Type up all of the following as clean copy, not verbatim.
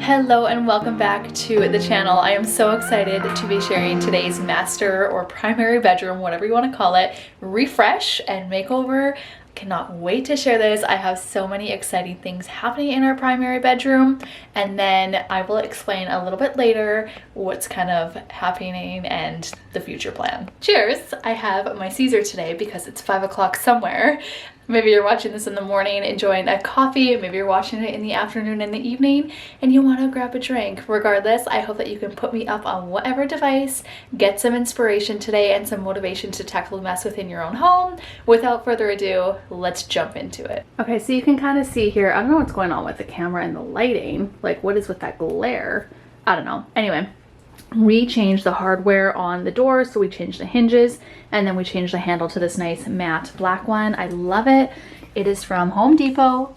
Hello and welcome back to the channel. I am so excited to be sharing today's master or primary bedroom, whatever you want to call it, refresh and makeover. Cannot wait to share this. I have so many exciting things happening in our primary bedroom, and then I will explain a little bit later what's kind of happening and the future plan. Cheers! I have my Caesar today because it's 5 o'clock somewhere. Maybe you're watching this in the morning enjoying a coffee, maybe you're watching it in the afternoon and the evening and you want to grab a drink. Regardless, I hope that you can put me up on whatever device, get some inspiration today and some motivation to tackle the mess within your own home. Without further ado, let's jump into it. Okay, so you can kind of see here, I don't know what's going on with the camera and the lighting, like what is with that glare? I don't know. Anyway, we changed the hardware on the doors, so we changed the hinges and then we changed the handle to this nice matte black one. I love it. It is from Home Depot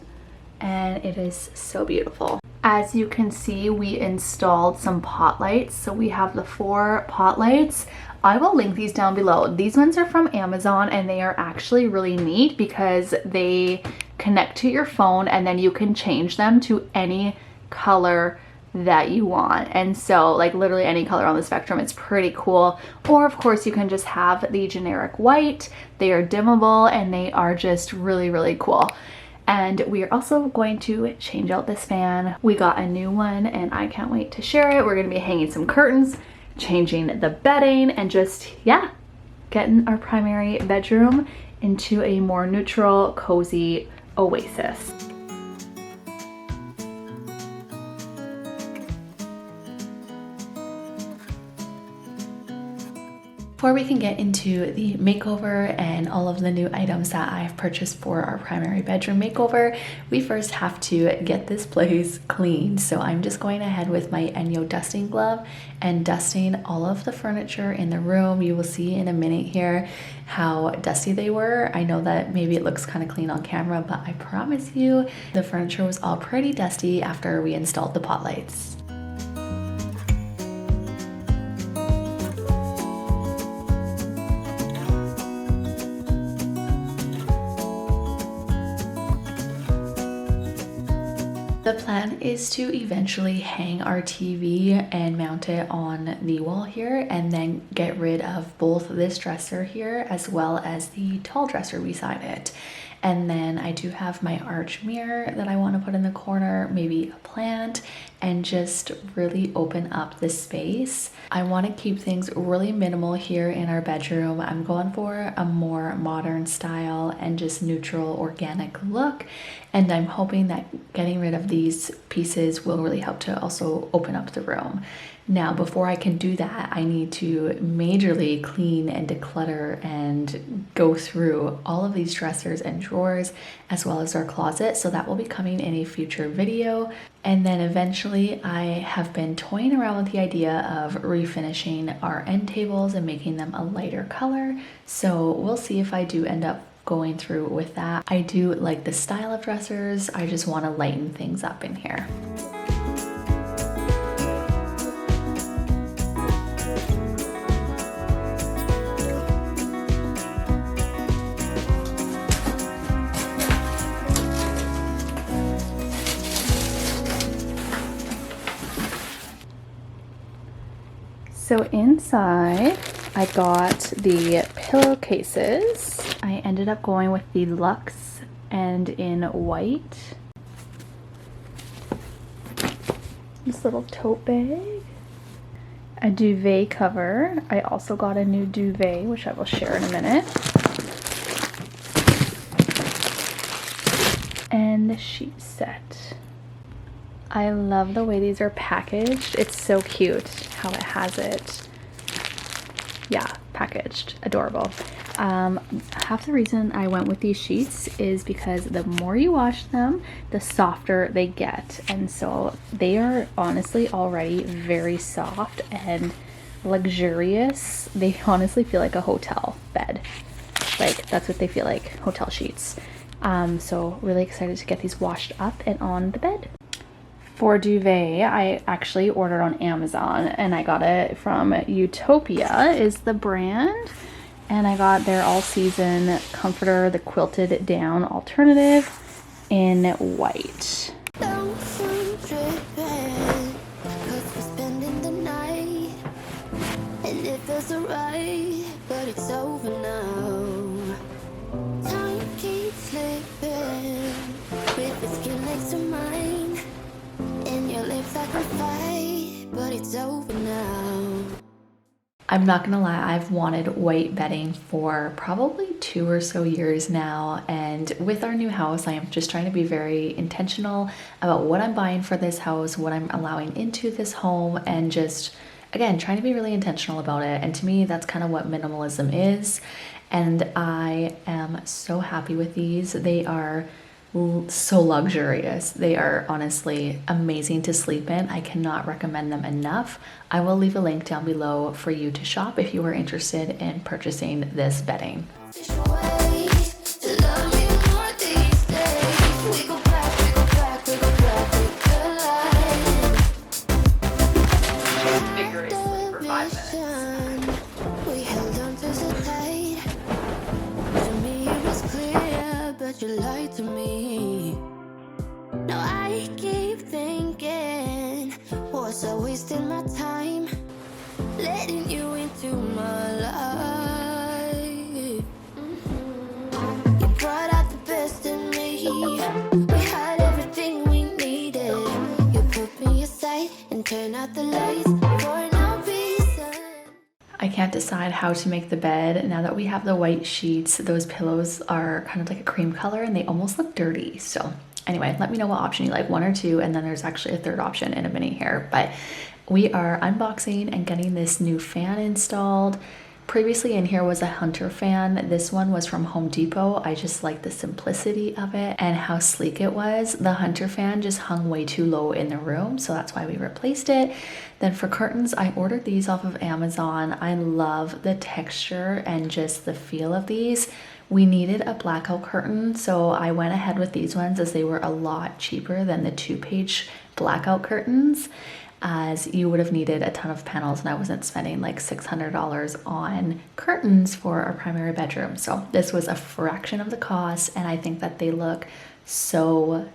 and it is so beautiful. As you can see, we installed some pot lights. So we have the 4 pot lights. I will link these down below. These ones are from Amazon and they are actually really neat because they connect to your phone and then you can change them to any color that you want, and so like literally any color on the spectrum. It's pretty cool. Or of course you can just have the generic white. They are dimmable and they are just really cool. And we are also going to change out this fan. We got a new one and I can't wait to share it. We're going to be hanging some curtains, changing the bedding, and just getting our primary bedroom into a more neutral, cozy oasis. Before we can get into the makeover and all of the new items that I've purchased for our primary bedroom makeover, we first have to get this place cleaned. So I'm just going ahead with my Enyo dusting glove and dusting all of the furniture in the room. You will see in a minute here how dusty they were. I know that maybe it looks kind of clean on camera, but I promise you the furniture was all pretty dusty after we installed the pot lights. The plan is to eventually hang our TV and mount it on the wall here and then get rid of both this dresser here as well as the tall dresser beside it. And then I do have my arch mirror that I want to put in the corner, maybe a plant, and just really open up the space. I want to keep things really minimal here in our bedroom. I'm going for a more modern style and just neutral organic look. And I'm hoping that getting rid of these pieces will really help to also open up the room. Now, before I can do that, I need to majorly clean and declutter and go through all of these dressers and drawers as well as our closet. So that will be coming in a future video. And then eventually I have been toying around with the idea of refinishing our end tables and making them a lighter color. So we'll see if I do end up going through with that. I do like the style of dressers. I just want to lighten things up in here. So inside, I got the pillowcases. I ended up going with the luxe and in white. This little tote bag. A duvet cover. I also got a new duvet, which I will share in a minute. And the sheet set. I love the way these are packaged. It's so cute how it has it. Yeah, packaged. Adorable. Half the reason I went with these sheets is because the more you wash them, the softer they get. And so they are honestly already very soft and luxurious. They honestly feel like a hotel bed. Like, that's what they feel like, hotel sheets. So really excited to get these washed up and on the bed. For duvet, I actually ordered on Amazon and I got it from Utopia is the brand. And I got their all-season comforter, the quilted down alternative in white. it's over now. Time keeps slipping with the skin next to mine. In your lips I can fight, but it's over now. I'm not gonna lie, I've wanted white bedding for probably 2 or so years now, and with our new house I am just trying to be very intentional about what I'm buying for this house, what I'm allowing into this home, and just again trying to be really intentional about it. And to me that's kind of what minimalism is, and I am so happy with these. They are so luxurious. They are honestly amazing to sleep in. I cannot recommend them enough. I will leave a link down below for you to shop if you are interested in purchasing this bedding. Vigorously for 5 minutes. We held on to so tight. To me it was clear, but you lied to me. Now I keep thinking, was I wasting my time letting you into my life? You brought out the best in me. We had everything we needed. You put me aside and turned out the lights for no reason. I can't decide how to make the bed. Now that we have the white sheets, those pillows are kind of like a cream color and they almost look dirty. So anyway, let me know what option you like, 1 or 2, and then there's actually a third option in a minute here. But we are unboxing and getting this new fan installed. Previously in here was a Hunter fan. This one was from Home Depot. I just like the simplicity of it and how sleek it was. The Hunter fan just hung way too low in the room, so that's why we replaced it. Then for curtains, I ordered these off of Amazon. I love the texture and just the feel of these. We needed a blackout curtain, so I went ahead with these ones as they were a lot cheaper than the 2-page blackout curtains, as you would have needed a ton of panels and I wasn't spending like $600 on curtains for our primary bedroom. So this was a fraction of the cost, and I think that they look so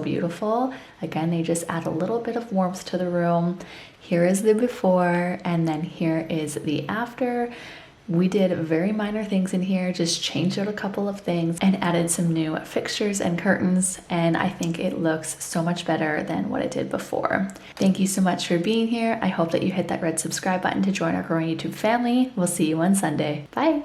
beautiful. Again, they just add a little bit of warmth to the room. Here is the before, and then here is the after. We did very minor things in here, just changed out a couple of things and added some new fixtures and curtains, and I think it looks so much better than what it did before. Thank you so much for being here. I hope that you hit that red subscribe button to join our growing YouTube family. We'll see you on Sunday. Bye!